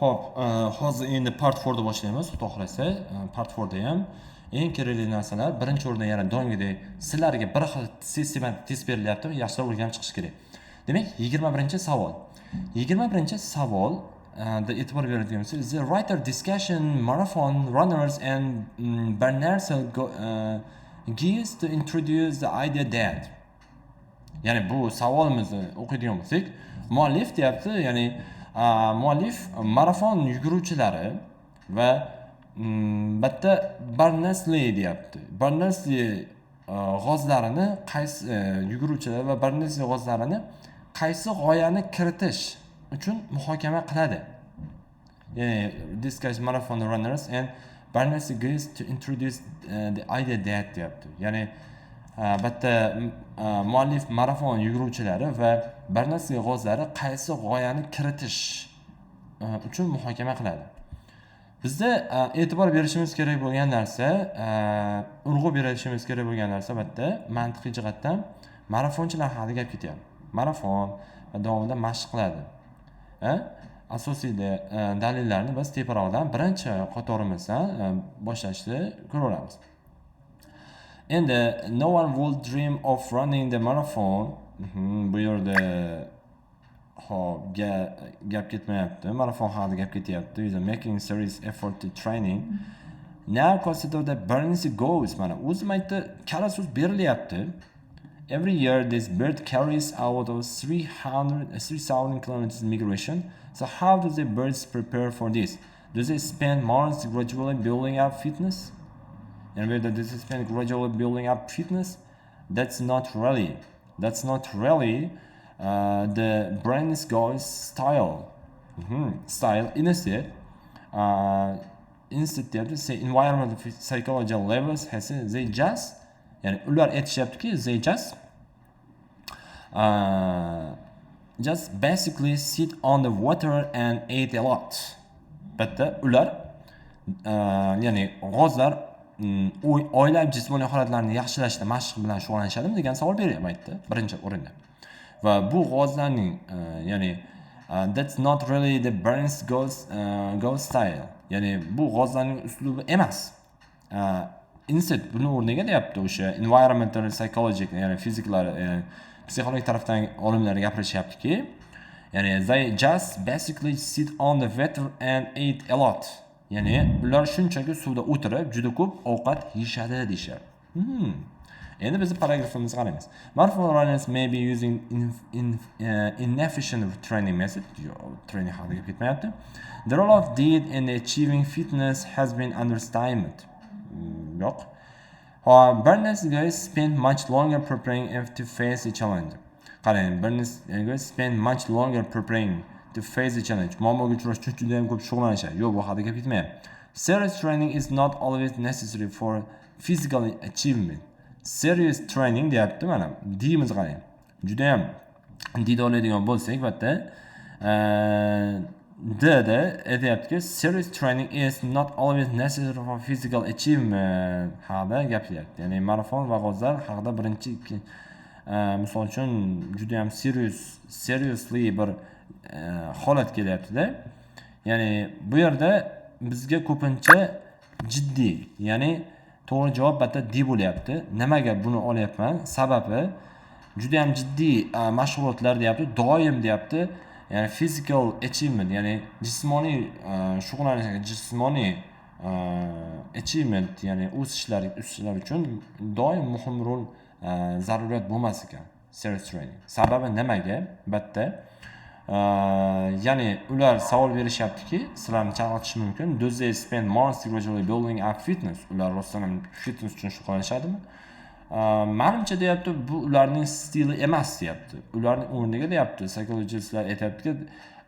Xo'p, hozir endi part 4 da boshlaymiz. Xudo xolasa, part 4 da ham eng kerakli narsalar birinchi o'rinda yana doimgidek sizlarga bir xil sistematik test berilyapti va yaxshilab o'rganib chiqish kerak. Demak, 21-savol. 21-savol da e'tibor beradigan bo'lsak, the writer discussion marathon runners and Bernard gives to introduce the idea that. Ya'ni bu savolimizni o'qiydigan bo'lsak, muallif deyapti, ya'ni muallif marafon yuguruvchilari va bitta Berners-Lee deyapti. Berners-Lee g'ozlarini qaysi yuguruvchilar va Berners-Lee g'ozlarini qaysi g'oyani kiritish uchun muhokama qiladi. Ya'ni discuss marathon runners and Berners-Lee gives to introduce the idea that deyapti. Ya'ni bitta muallif marafon yuguruvchilari va Berners-Lee g'ozlari qaysi g'oyani kiritish uchun muhokama qiladi. Bizda e'tibor berishimiz kerak bo'lgan narsa, urg'u berishimiz kerak bo'lgan narsa bitta mantiqiy jihatdan marafonchilar haqida gap ketyapti. Marafon va davomida mashq qiladi. Asosiy dalillarni biz teparoqdan birinchi qatorimizdan boshlashni ko'ramiz. And no one would dream of running the marathon. Bu yerda gap ketmayapti. Marathon haqida gap ketyapti. Is making serious effort to training. Now consider the Berners-Lee goals. Mana o'zim aytdi, kala so'z berilyapti. Every year this bird carries out of 3,000 kilometers migration. So how do the birds prepare for this? Do they spend months gradually building up fitness? And whether this is spend gradually building up fitness, that's not really the Berners-Lee goals style. Instead they say environmental psychology levels has they just, yani ular aytishyaptiki, they just basically sit on the water and eat a lot. Bitta ular ya'ni g'ozlar oylab jismoniy holatlarini yaxshilashda mashq bilan shug'ullanishadimi degan savol beryapti birinchi o'rinda. Va bu g'ozlarning ya'ni that's not really the Berners-Lee goal style. Ya'ni bu g'ozlarning uslubi emas. Instead buni o'rniga deyapti o'sha environmental psychologic, ya'ni fiziklar, psixologik tarafdan olimlar gapirishyaptiki, ya'ni they just basically sit on the water and eat a lot. Ya'ni ular shunchaki suvda o'tirib juda ko'p ovqat yeyishadi deyshadi. Endi biz paragrafimizga qaraymiz. Marathon runners may be using inefficient training method. Training haqida gap ketmayapti. The role of diet in achieving fitness has been underestimated. Yo'q. Berners-Lee spent much longer preparing to face the challenge. Qarang, Berners-Lee spent much longer preparing to face the challenge. Muammoga uchrashga juda ham ko'p shug'ullanishadi. Yo'q, bu haqida gap ketmayapti. Serious training is not always necessary for physical achievement. Serious training deyapti, mana deyimiz qarang. Juda ham didollaydigan bo'lsak, albatta da aytayaptiki, serious training is not always necessary for physical achievement haqida gapiryapti. Ya'ni marafon va g'ozlar haqida birinchi misol uchun juda ham seriously bir holat kelyapti-da. Ya'ni bu yerda bizga ko'pincha jiddiy, ya'ni to'g'ri javob bitta D bo'lyapti. Nimaga buni olyapman? Sababi juda ham jiddiy mashg'ulotlar deyapti, doim deyapti. Ya'ni physical achievement, ya'ni jismoniy shug'ullanish, jismoniy achievement, ya'ni o'sishlar uchun doim muhim rol zaruriyat bo'lmas ekan serious training. Sababi nimaga? Bitta ya'ni ular savol berishyaptiki, sizlarni chalg'itish mumkin. Do they spend months gradually building up fitness? Ular rostdan ham fitness uchun shug'ullanishadimi? Menimcha deyapti, bu ularning stili emas deyapti. Ularning o'rniga deyapti, psixologistlar aytayaptiki,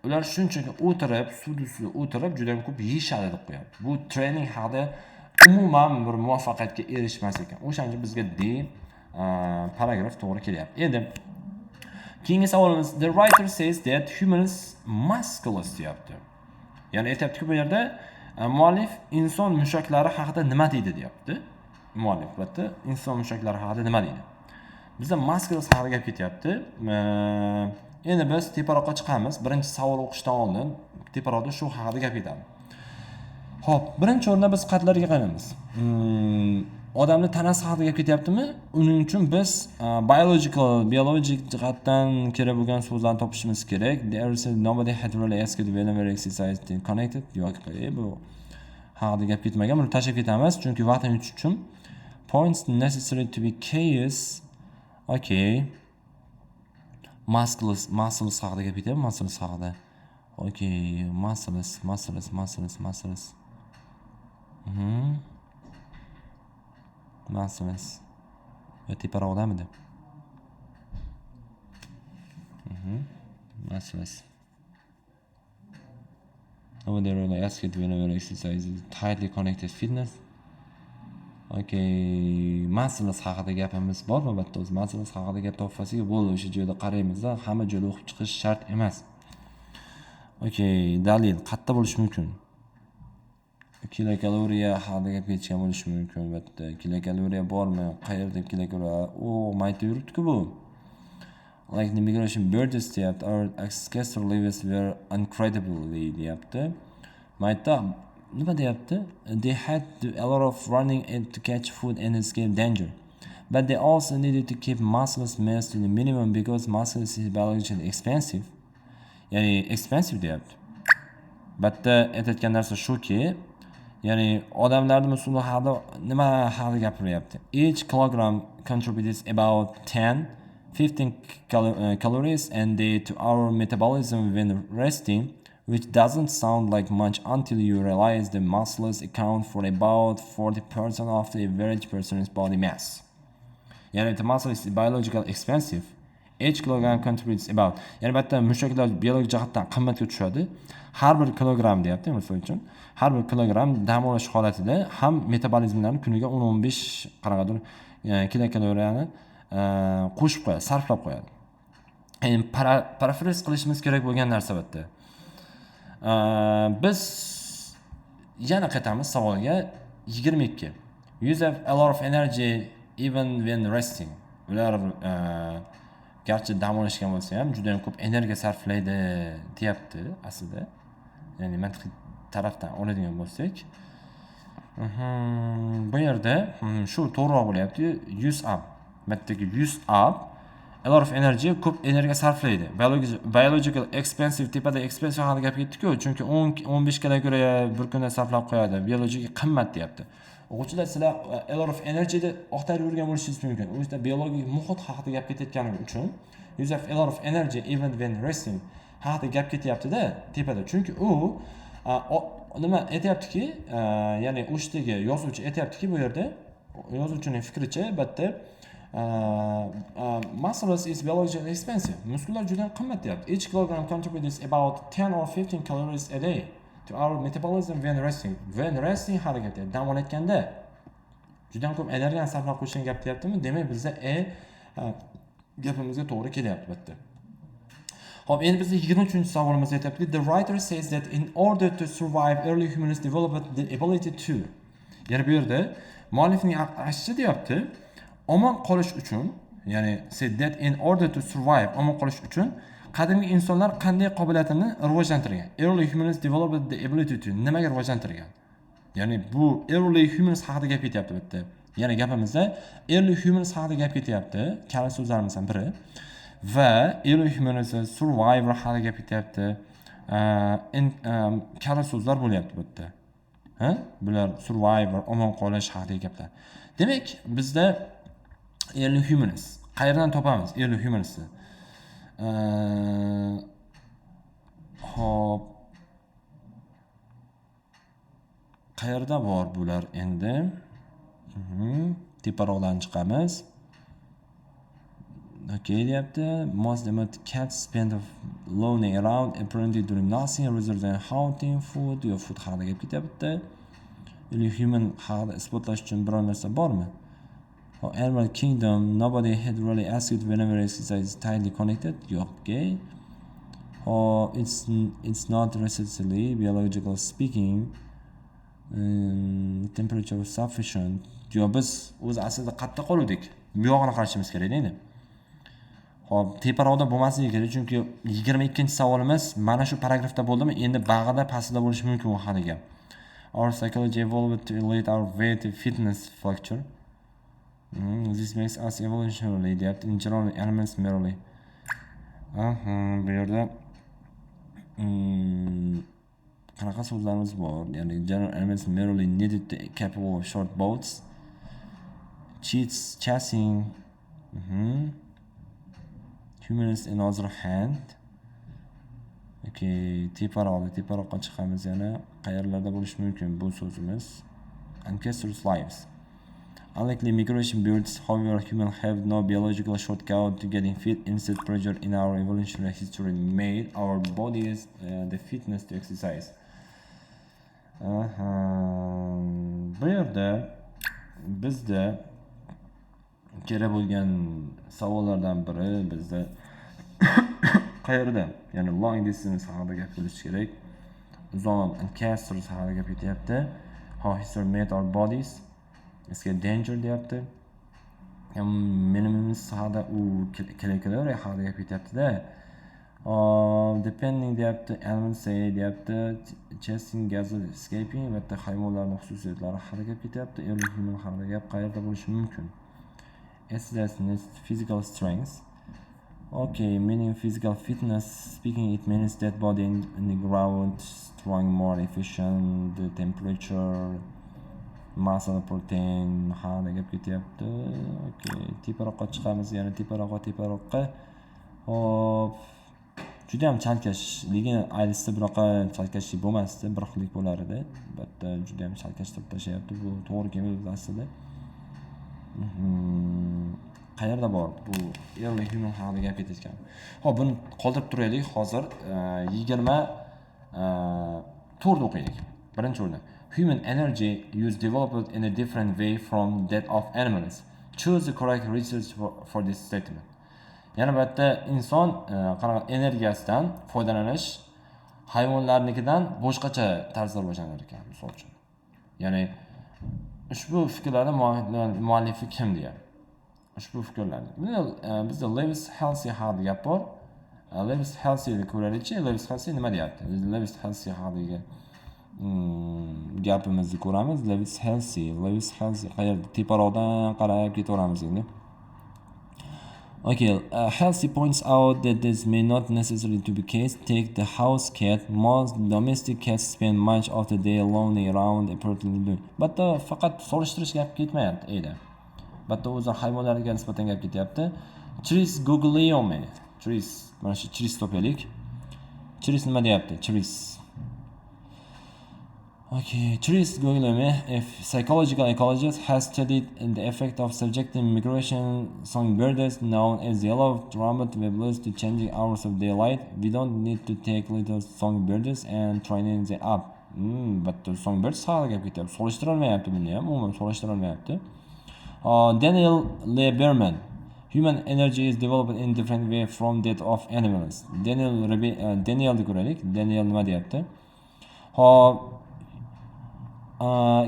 ular shunchaki o'tirib, suvda o'tirib juda ham ko'p yeyishadi deb qo'yapti. Bu training haqida umuman bir muvaffaqiyatga erishmas ekan. O'shaning uchun bizga D paragraf to'g'ri kelyapti. Endi keyingi savolimiz, the writer says that humans musculus deyapti. Ya'ni aytayaptiki, bu yerda muallif inson mushaklari haqida nima deydi deyapti. Muallif bitta inson mushaklari haqida nima deydi? Bizda musculus haqida gap ketyapti. Endi biz teparoqqa chiqamiz. Birinchi savol o'qishdan oldin teparoqda shu haqida gap ketadi. Xo'p, birinchi o'rinda biz qatlarga qaraymiz. Odamning tanasi haqida gap ketyaptimi? Uning uchun biz biologik jihatdan kerak bo'lgan so'zlarni topishimiz kerak. There is nobody had really asked whenever exercise connected. Yo'q, bu haqida gap ketmagan. Buni tashlab ketamiz, chunki vaqtni yutish uchun. Points necessary to be case. Okay. Muscles haqida gap ketyapti, muscles haqida. Okay, muscles. Muscles. Teparoqdamidi? Muscles. Over there, I ask it whenever exercise is tightly connected fitness. Okay, muscles haqida gapimiz bormi? Albatta, o'z muscles haqida gap topsak bo'ldi, o'sha joyda qaraymiz-da, hamma joyda o'qib chiqish shart emas. Okay, dalil qayerda bo'lishi mumkin? Kilokaloriya haqida gap ketgan bo'lishi mumkin, albatta. Kilokaloriya bormi? Qayerda kilokaloriya? Mayda yuribdi-ku bu. Like the migration birds deyapti, our ancestor lives were incredibly deyapti. Mayda nima deyapti? They had a lot of running to catch food and escape danger. But they also needed to keep muscles mass to the minimum because muscles is biologically expensive. Ya'ni expensive deyapti. Bitta aytayotgan narsa shuki, ya'ni odamlarning musulmon haqida nima haqida gapiryapti? Each kilogram contributes about 10-15 calories and they to our metabolism when resting, which doesn't sound like much until you realize the muscles account for about 40% of the average person's body mass. Yani the muscle is biologically expensive. Each kilogram contributes about. Yani albatta mushaklar biologik jihatdan qimmatga tushadi. Har bir kilogram deyapti, misol uchun. Har bir kilogram dam olish holatida ham metabolizmlarni kuniga 10-15 qanaqadir kilokaloriyani qo'shib qo'yadi, sarflab qo'yadi. Endi parafraz qilishimiz kerak bo'lgan narsa bitta. Biz yana qaytamiz savolga 22. Use a lot of energy even when resting. Ular garchi dam olishgan bo'lsa ham juda ham ko'p energiya sarflaydi deyapti aslida. Ya'ni mantiqiy tarafdan oladigan bo'lsak, bu yerda shu to'g'riroq bo'lyapti. Use up. Bittagi use up a lot of energy, ko'p energiya sarflaydi. Biological expensive, tepada expensive haqida gap ketdi-ku, chunki 10-15 kaloriya bir kunda sarflab qo'yadi. Biologik qimmat deyapti. O'quvchilar sizlar a lot of energy deb oqtarib yurgan bo'lishingiz mumkin. U yerda biologik muhit haqida gap ketayotgani uchun use a lot of energy even when resting haqida gap ketyapti-da tepada. Chunki u nima aytayaptiki, ya'ni o'shdagi yozuvchi aytayaptiki, bu yerda yozuvchining fikricha albatta muscles is biologically expensive. Muskullar juda qimmat deyapti. Each kilogram contributes about 10 or 15 calories a day to our metabolism when resting. When resting harakati dam olayotganda juda ko'p energiyani sarflab qo'yishgan gap deyaptimi? Demak, bizda gapimizga to'g'ri kelyapti bitta. Hop, endi bizning 23-savolimiz aytayapti. The writer says that in order to survive, early humans developed the ability to. Ya'ni bu yerda muallifning aytishicha deyapti, omon qolish uchun, ya'ni said that in order to survive, omon qolish uchun qadimgi insonlar qanday qobiliyatini rivojlantirgan? Early humans developed the ability to. Nimaga rivojlantirgan? Ya'ni bu early humans haqida gap ketyapti bitta. Ya'ni gapimizda early humans haqida gap ketyapti. Kala so'zlarimizdan biri. Va early humans survivor haqida gap ketyapti. Kala so'zlar bo'lyapti bitta. Bular survivor, omon qolish haqida gaplar. Demak, bizda early humans qayerdan topamiz early humansni? Hop. Qayerda bor bular endi? Teparoqdan chiqamiz. Okay, deyapti. Most of the cats spend of lounging around apparently doing nothing rather than hunting food. Yo, food haqida gap ketyapti. Early human haqida isbotlash uchun biror narsa bormi? Animal kingdom, nobody had really asked whenever exercise is tightly connected. Okay. It's not necessarily biological speaking. Temperature sufficient. Yo, biz o'z aslida qayerda qoldik? Bu yog'ini qarashimiz kerak endi. Xo'p, teparoqda bo'lmasligi kerak, chunki 22-savolimiz mana shu paragrafda bo'ldimi? Endi bag'ida pastda bo'lishi mumkin bu hali gap. Our psychology evolved to relate our weight to fitness factor. This makes us evolutionarily adapt in general elements merely. Bu yerda qanaqa so'zlarimiz bor? Ya'ni general elements merely needed to capable of short boats, cheats, chasing. Humans in other hand. Okay, teparoqqa chiqamiz yana. Qayerlarda bo'lishi mumkin bu so'zimiz? Ancestors' lives. Unlike migration birds, however, humans have no biological shortcut to getting fit. Instead, pressure in our evolutionary history made our bodies the fitness to exercise. Bu yerda bizda kerak bo'lgan savollardan biri bizda qayerda? Ya'ni long distance haqida gap kelishi kerak. Uzoq ancestors haqida gap ketyapti. How history made our bodies escape danger deyapti. Minimum haqida u kaloriya haqida gap ketyapti-da. Depending deyapti, elements say deyapti, chasing, gases, escaping va hayvonlarning xususiyatlari haqida gap ketyapti. Early human haqida gap qayerda bo'lishi mumkin? Exercise, physical strength. Okay, meaning physical fitness. Speaking, it means that body in the ground, strong, more efficient, the temperature, muscle, protein. Haqida gap ketyapti. Okay, teparoqqa chiqamiz, yana teparoqqa. Hop. Juda ham chalkash, lekin aylisda bunaqa chalkashlik bo'lmasdi, bir xillik bo'lar edi. Albatta juda ham chalkashtirib tashlayapti. Bu to'g'ri kelmaydi aslida. Qayerda bor bu early human haqida gap ketayotgan. Xo'p, buni qoldirib turaylik. Hozir 24 o'qiylik. Birinchi o'rinda. Human energy is developed in a different way from that of animals. Choose the correct research for this statement. Yana bu yerda inson energiyasidan foydalanish hayvonlarnikidan boshqacha tarzda rivojlanar ekan, misol uchun. Ya'ni ushbu fikrlarni muallifi kim deyapti? Ushbu fikrlarni. Bizda Lewis Halsey haqida gap bor. Lewis Halseyni ko'raylikchi. Lewis Halsey nima deyapti? Lewis Halsey haqidagi gapimizni ko'ramiz. Lewis Halsey qayerda? Teparoqdan qarab ketaveramiz endi. Okay, Halsey points out that this may not necessarily to be the case. Take the house cat. Most domestic cats spend much of the day alone around apparently. But faqat solishtirish gap ketmayapti, edi. But o'zi hayvonlarga nisbatan gap ketyapti. Chris Guglielmi. Mana shu Chris topaylik. Chris nima deyapti? Okay, Chris Guglielmi, a psychological ecologist, has studied the effect of subjecting migration songbirds known as yellow trumpet warblers to changing hours of daylight. We don't need to take little songbirds and training them up. But the songbirds haqida gap ketyapti. Solishtirolmayapti buni ham, umuman solishtirolmayapti. Daniel Lieberman. Human energy is developed in different way from that of animals. Daniel ko'raylik. Daniel nima deyapti?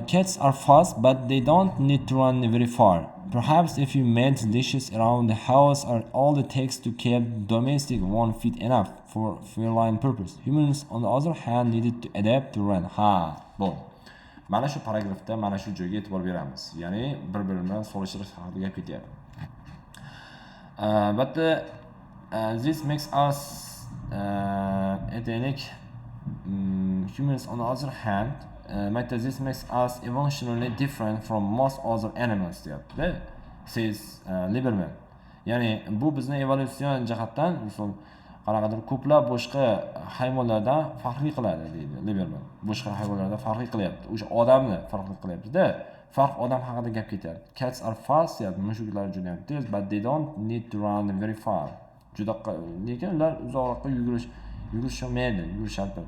Cats are fast, but they don't need to run very far. Perhaps if you made dishes around the house are all it takes to keep domestic one fit enough for feline purpose. Humans, on the other hand, needed to adapt to run. Bon. Mana shu paragrafda mana shu joyga e'tibor beramiz. Ya'ni bir-biri bilan solishtirish haqida gap ketyapti. But this makes us ethnic humans on the other hand. This makes us evolutionarily different from most other animals deyapti, says Lieberman. Ya'ni bu bizni evolyutsion jihatdan qanaqadir ko'plab boshqa hayvonlardan farqli qiladi deydi Lieberman. Boshqa hayvonlardan farqli qilyapti. O'sha odamni farqli qilyapti-da. Farq odam haqida gap ketyapti. Cats are fast, deyapti. Mushuklar juda ham tez, but they don't need to run very far. Lekin ular uzoqroqqa yugurishmaydi.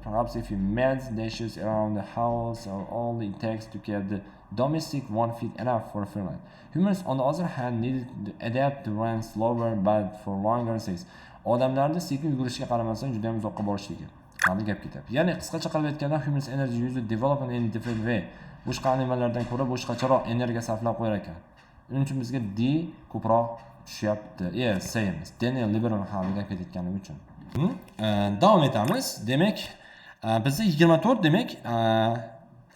Perhaps if you made dishes around the house or all it takes to keep the domestic one fit enough for a feline. Humans, on the other hand, needed to adapt to run slower but for longer says. Odamlarni sekin yugurishga qaramasdan juda ham uzoqqa borishligi haqida gap ketyapti. Ya'ni qisqacha qilib aytganda, humans energy use development in different way. Boshqa animallardan ko'ra boshqacharoq energiya sarflab qo'yar ekan. Uning uchun bizga D ko'proq tushyapti. Yes, same. Daniel Lieberman haqida ketayotganim uchun. Davom etamiz. Demak, bizda 24 demak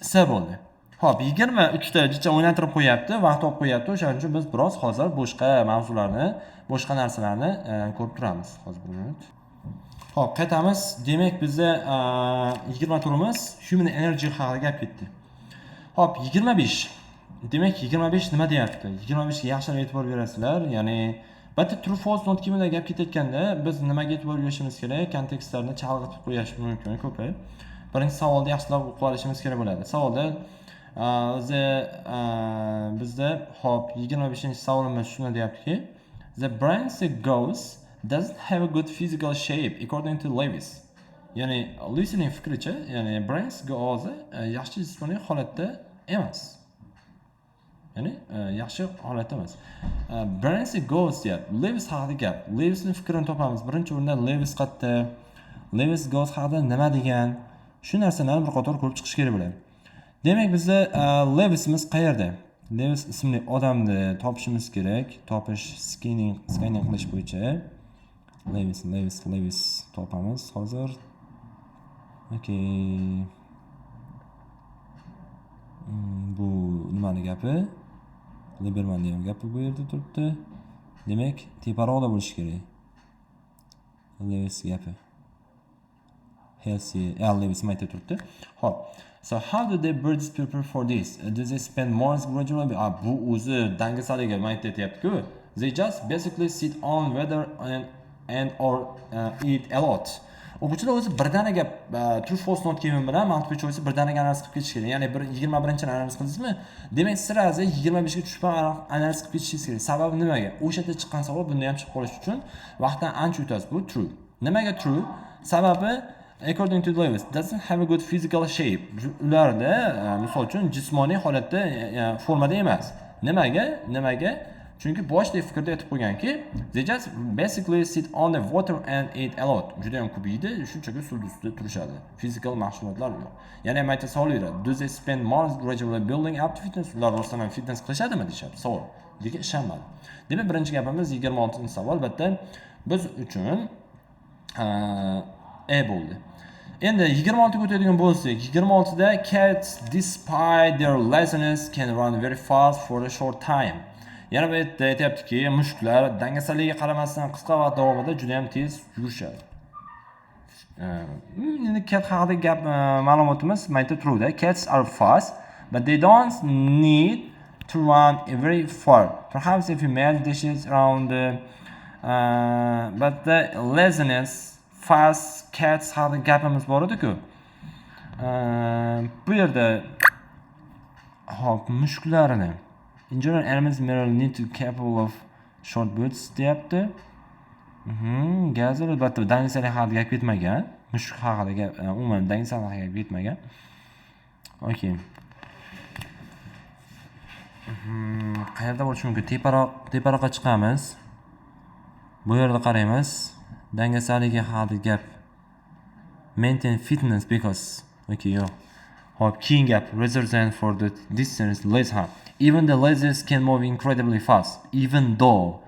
S bo'ldi. Xo'p, 23 ta jicha o'ynatib qo'yapti, vaqt olib qo'yapti. O'shaning uchun biz biroz hozir boshqa mavzularni, boshqa narsalarni ko'rib turamiz. Hozir bir minut. Xo'p, qaytamiz. Demak, bizda 24 imiz human energy haqida gap ketdi. Xo'p, 25. Demak, 25 nima deyapti? 25 ga yaxshilab e'tibor berasizlar. Ya'ni bitta true false not keyimda gap ketayotganda biz nimaga e'tibor berishimiz kerak? Kontekstlarni chalg'itib qo'yish mumkin ko'pi. Birinchi savolda yaxshilab o'qib olishimiz kerak bo'ladi. Savolda bizda hop 25-savolimiz shuni deyaptiki, the brain ghost doesn't have a good physical shape according to Lewis. Ya'ni Lewisning fikricha, ya'ni brain ghost yaxshi jismoniy holatda emas. Ya'ni yaxshi holatda emas. Brain ghost deyapti. Lewis haqida gap. Lewisning fikrini topamiz. Birinchi o'rinda Lewis qayerda? Lewis ghost haqida nima degan? Shu narsalarni bir qator ko'rib chiqish kerak bo'ladi. Demak, bizda Lewisimiz qayerda? Lewis ismli odamni topishimiz kerak. Topish scanning qilish bo'yicha Lewis topamiz hozir. Okay. Bu nimani gapi? Lieberman degan gapi bu yerda turibdi. Demak, teparoqda bo'lishi kerak. Lewis gapi. Healthy, Lewis aytib turibdi. Xo'p. So how do the birds prepare for this? Do they spend months gradually? Bu o'zi dangasaliga aytyapti-ku. They just basically sit on weather and or eat a lot. O'quvchilar o'zi birdaniga true false not keyim bilan multiple choice birdaniga analiz qilib ketish kerak. Ya'ni 21-ni analiz qildingizmi? Demak, sirazi 25 ga tushib analiz qilib ketishingiz kerak. Sababi nimaga? O'sha yerda chiqqan savol bunda ham chiqib qolish uchun vaqtdan ancha o'tasiz. Bu true. Nimaga true? Sababi according to Lewis doesn't have a good physical shape. Ularda misol uchun jismoniy holatda formada emas. Nimaga? Chunki boshda fikrda aytib qo'yganki, they just basically sit on the water and eat a lot. Juda ham ko'p yeydi, shunchaki suv ustida turishadi. Physical mashg'ulotlar yo'q. Yana ham aytsa savol beradi. Do they spend months gradually building up to fitness? Ular rostdan ham fitness qilishadimi deyapti savol. Lekin ishonmadi. Demak, birinchi gapimiz 26-savol. Bitta biz uchun bo'ldi. Endi 26 ga o'tadigan bo'lsak, 26 da cats despite their laziness can run very fast for a short time. Yana bu yerda aytayaptiki, mushuklar dangasaligiga qaramasdan qisqa vaqt davomida juda ham tez yurishadi. Endi cat haqida gap ma'lumotimiz mayta turuvda. Cats are fast, but they don't need to run very far. Perhaps a female dishes around but the laziness fast cats haqida gapimiz bor edi-ku. Bu yerda hop mushuklarni in general animals merely need to capable of short boots deyapti. Gazol albatta dangasalik haqida gap ketmagan. Mushuk haqida gap umuman dangasalik haqida gap ketmagan. Okay. Qayerda bo'lishi mumkin? Teparoqqa chiqamiz. Bu yerda qaraymiz. Dangasaligi haqida gap. Maintain fitness because okay, yo'q. Hop, keyin gap rather than for the distance less hard. Even the lasers can move incredibly fast. Even though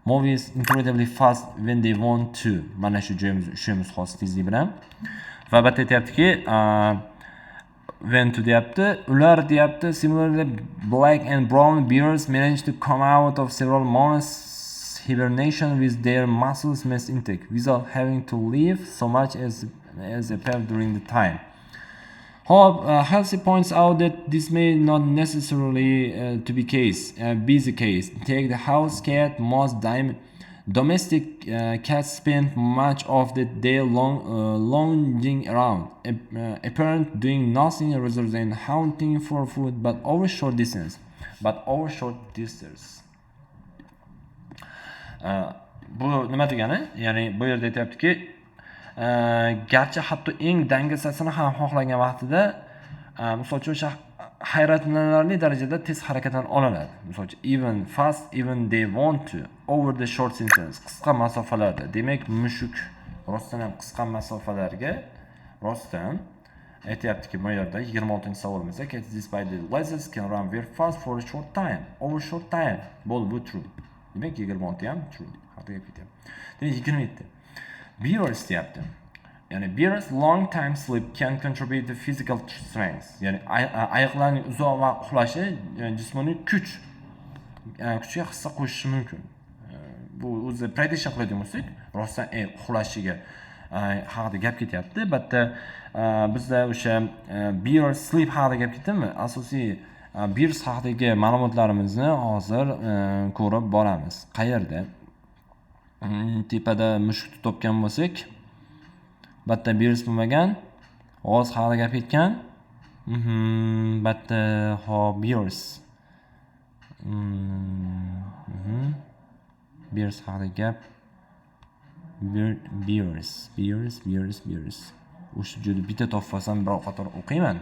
movies incredibly fast when they want to. Mana shu joyimiz xos tezlik bilan. Va albatta aytayaptiki, when to deyapti. Ular deyapti, similarly black and brown bears manage to come out of several months hibernation with their muscles mass intake without having to live so much as a pair during the time. Halsey points out that this may not necessarily be the case. Take the house cat. Most domestic cats spend much of the day lounging around, apparently doing nothing rather than hunting for food, but over short distance. Bu nima degani? Ya'ni bu yerda aytayaptiki, garchi hatto eng dangasasini ham xohlagan vaqtida, misol uchun o'sha hayratlanarli darajada tez harakatdan oladi. Misol uchun even fast, even they want to over the short distance, qisqa masofalarda. Demak, mushuk rostdan ham qisqa masofalarga rostdan aytayaptiki, bu yerda 26-savolimizda cats despite the lasers can run very fast for a short time, over short time. Bu true. Demak 26 ham true. Haqida gap ketyapti. Demak 27. Bears deyapti. Ya'ni bears long time sleep can contribute to physical strength. Ya'ni oyoqlarning uzoq vaqt uxlashi jismoniy kuchga hissa qo'shishi mumkin. Bu o'zi prediction qiladigan bo'lsak, rostdan uxlashiga haqida gap ketyapti. Bitta bizda o'sha bears sleep haqida gap ketdimi? Asosiy bears haqidagi ma'lumotlarimizni hozir ko'rib boramiz. Qayerda? Tepada mushukni topgan bo'lsak, bitta bears bo'lmagan, g'oz haqida gap ketgan. Bitta bears. Bears haqida gap. Bears. O'sha juda bitta topsam biror qator o'qiyman.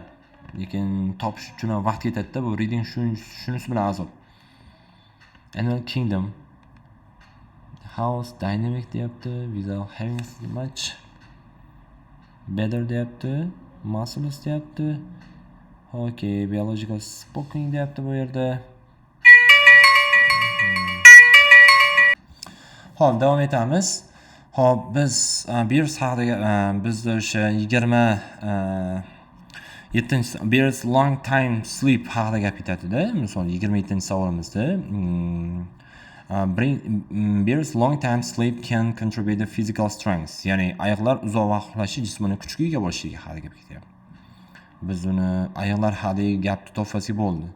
Lekin topish uchun vaqt ketadi-da, bu reading shunisi bilan azob. Animal Kingdom. House dynamic deyapti, without having much. Better deyapti, muscles deyapti. Okay, biological spoken deyapti bu yerda. Xo'p, davom etamiz. Xo'p, biz bears haqida bizda o'sha 27 bears long time sleep haqida gap ketadi-da. Misol 27-savolimizda bears long time sleep can contribute to physical strength. Ya'ni oyoqlar uzoq vaqt uxlashi jismoniy kuchga ega bo'lishiga haqida gap ketyapti. Biz uni oyoqlar haqidagi gapni topsak bo'ldi.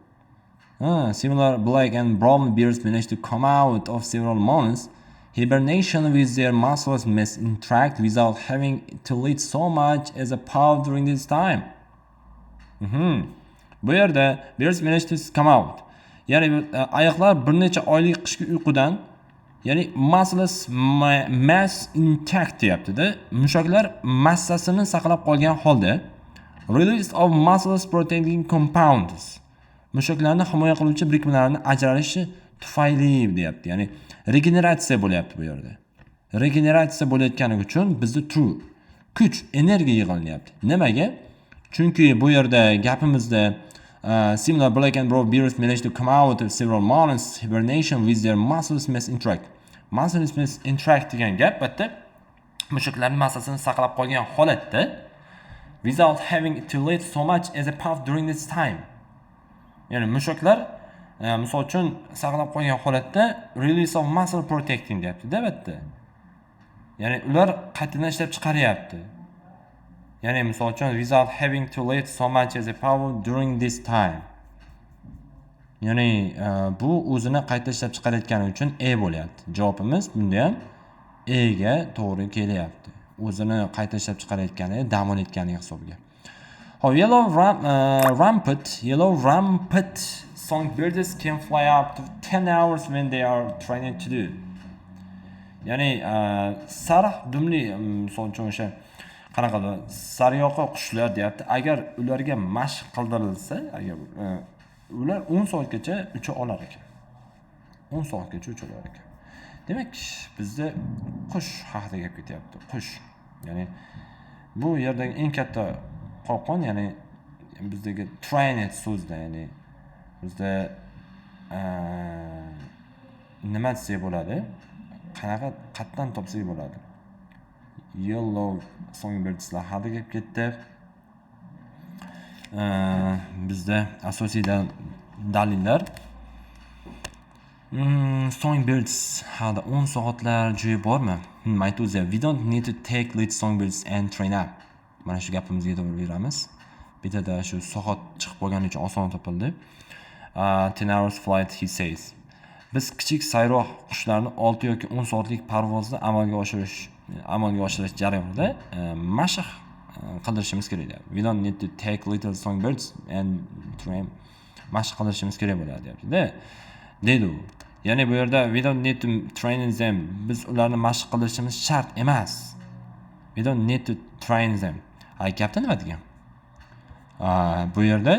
Similar black and brown bears manage to come out of several months. Hibernation with their muscles may interact without having to lead so much as a puff during this time. Bu yerda bears manage to come out. Ya'ni oyoqlar bir necha oylik qishki uyqudan, ya'ni muscles mass intact deyapti-da. Mushaklar massasini saqlab qolgan holda release of muscles protecting compounds. Mushaklarni himoya qiluvchi birikmalarning ajralishi tufayli deyapti. Ya'ni regeneratsiya bo'lyapti bu yerda. Regeneratsiya bo'layotgani uchun bizda true kuch, energiya yig'ilyapti. Nimaga? Chunki bu yerda gapimizda similar black and brown bears manage to come out of several months hibernation with their muscles may interact. Muscles may interact degan gap bitta mushaklarning massasini saqlab qolgan holatda without having to lead so much as a puff during this time. Ya'ni mushaklar misol uchun saqlab qolgan holatda release of muscle protecting deyapti-da bitta. Ya'ni ular qaytadan ishlab chiqaryapti. Ya'ni misol uchun without having to lead so much as a power during this time. Ya'ni bu o'zini qayta ishlab chiqarayotgani uchun bo'lyapti. Javobimiz bunda ham ga to'g'ri kelyapti. O'zini qayta ishlab chiqarayotgani, dam olayotgani hisobiga. Hop, yellow rampant songbirds can fly up to 10 hours when they are trained to do. Ya'ni sariq dumli misol uchun o'sha qanaqadir sariyog'i qushlar deyapti. Agar ularga mashq qildirilsa, agar ular 10 soatgacha ucha olar ekan. 10 soatgacha ucha olar ekan. Demak, bizda qush haqida gap ketyapti. Qush. Ya'ni bu yerdagi eng katta qopqon, ya'ni bizdagi trained so'zda, ya'ni bizda nima desak bo'ladi? Qanaqa qatdan topsak bo'ladi? Yellow songbirdslar haqida gap ketdi. Bizda asosiy dalillar songbirds haqida 10 soatlar joyi bormi? Aytuvzi, we don't need to take lead songbirds and train up. Mana shu gapimizga e'tibor beramiz. Bitada shu soat chiqib qolgani uchun oson topildi. 10 hours flight, he says. Biz kichik sayroq qushlarni 6 yoki 10 soatlik parvozni amalga oshirish jarayonida mashq qildirishimiz kerak deyapti. We don't need to take little songbirds and train. Mashq qildirishimiz kerak bo'ladi deyapti-da. Deydi u. Ya'ni bu yerda we don't need to train them. Biz ularni mashq qildirishimiz shart emas. We don't need to train them. Gapda nima degan? Bu yerda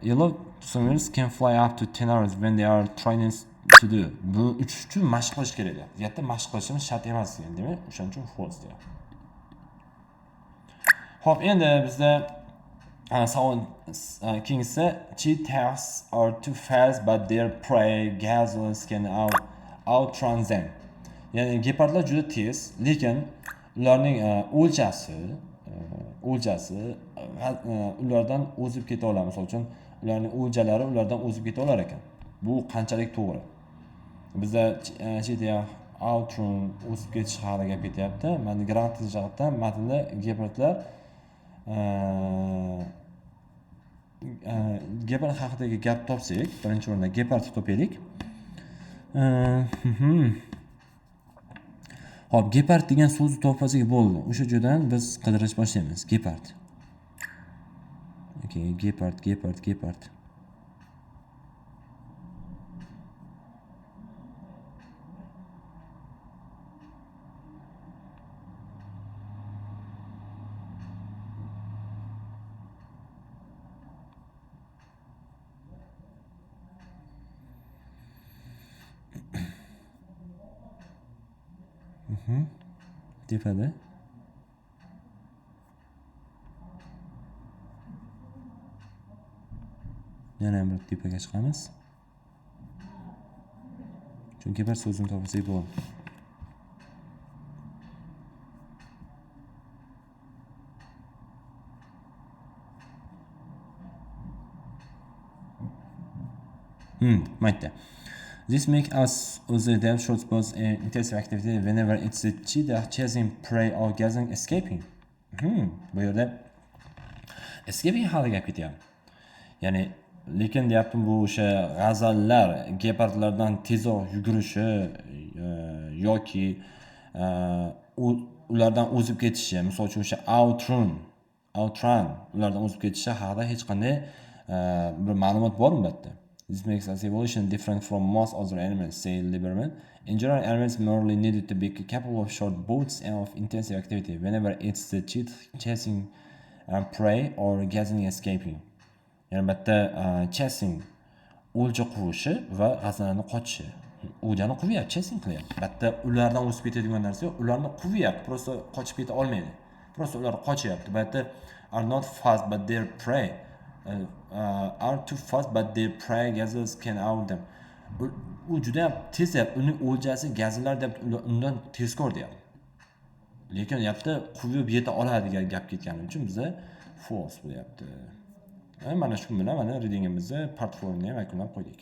yellow songbirds can fly up to 10 hours when they are trained to do. Bu uchish uchun mashq qilish kerak deyapti. Yerda mashq qilishimiz shart emas degan, demak, o'shaning uchun false deyapti. Xo'p, endi bizda keyingisi cheetahs are too fast but their prey gazelles can outrun them. Ya'ni gepardlar juda tez, lekin ularning o'ljasi ulardan o'zib keta oladi. Misol uchun, ularning o'ljalari ulardan o'zib keta olar ekan. Bu qanchalik to'g'ri? Bizda cheetah outrun o'zib ketish haqida gap ketyapti. Mana grammatik jihatdan matnda gepardlar gepard haqidagi gap topsak, birinchi o'rinda gepard topaylik. Hop, gepard degan so'zni topmasak bo'ldi. O'sha joydan biz qidirish boshlaymiz. Gepard. Okay, gepard. Tepada. Yana bir tepaga chiqamiz. Chunki bir so'zni topsak bo'ldi. Mayda. This makes us also damn short pause and intensive activity whenever it's a cheetah chasing prey or gazing escaping. Bu yerda escaping haqida gap ketyapti. Ya'ni lekin deyaptim, bu o'sha g'azallar gepardlardan tezroq yugurishi yoki ulardan o'zib ketishi, misol uchun o'sha outrun ulardan o'zib ketishi haqida hech qanday bir ma'lumot bormi albatta. This makes us evolution different from most other animals, say Lieberman. In general, animals merely needed to be capable of short bouts and of intensive activity whenever it's the cheetah chasing prey or gazing escaping. Ya'ni albatta chasing o'lja quvishi va g'azalarni qochishi. O'ljani quvyapti, chasing qilyapti. Albatta ulardan o'sib ketadigan narsa, ularni quvyapti, prosta qochib keta olmaydi. Prosta ular qochyapti. Albatta are not fast but their prey are too fast but their prey gazelles can out them. U juda tez deyapti. Uning o'ljasi gazlar deyapti, undan tezkor deyapti. Lekin deyapti, quvib yeta oladi degan gap ketgani uchun bizda false bo'lyapti. Mana shu bilan mana readingimizni part 4 ni ham yakunlab qo'ydik.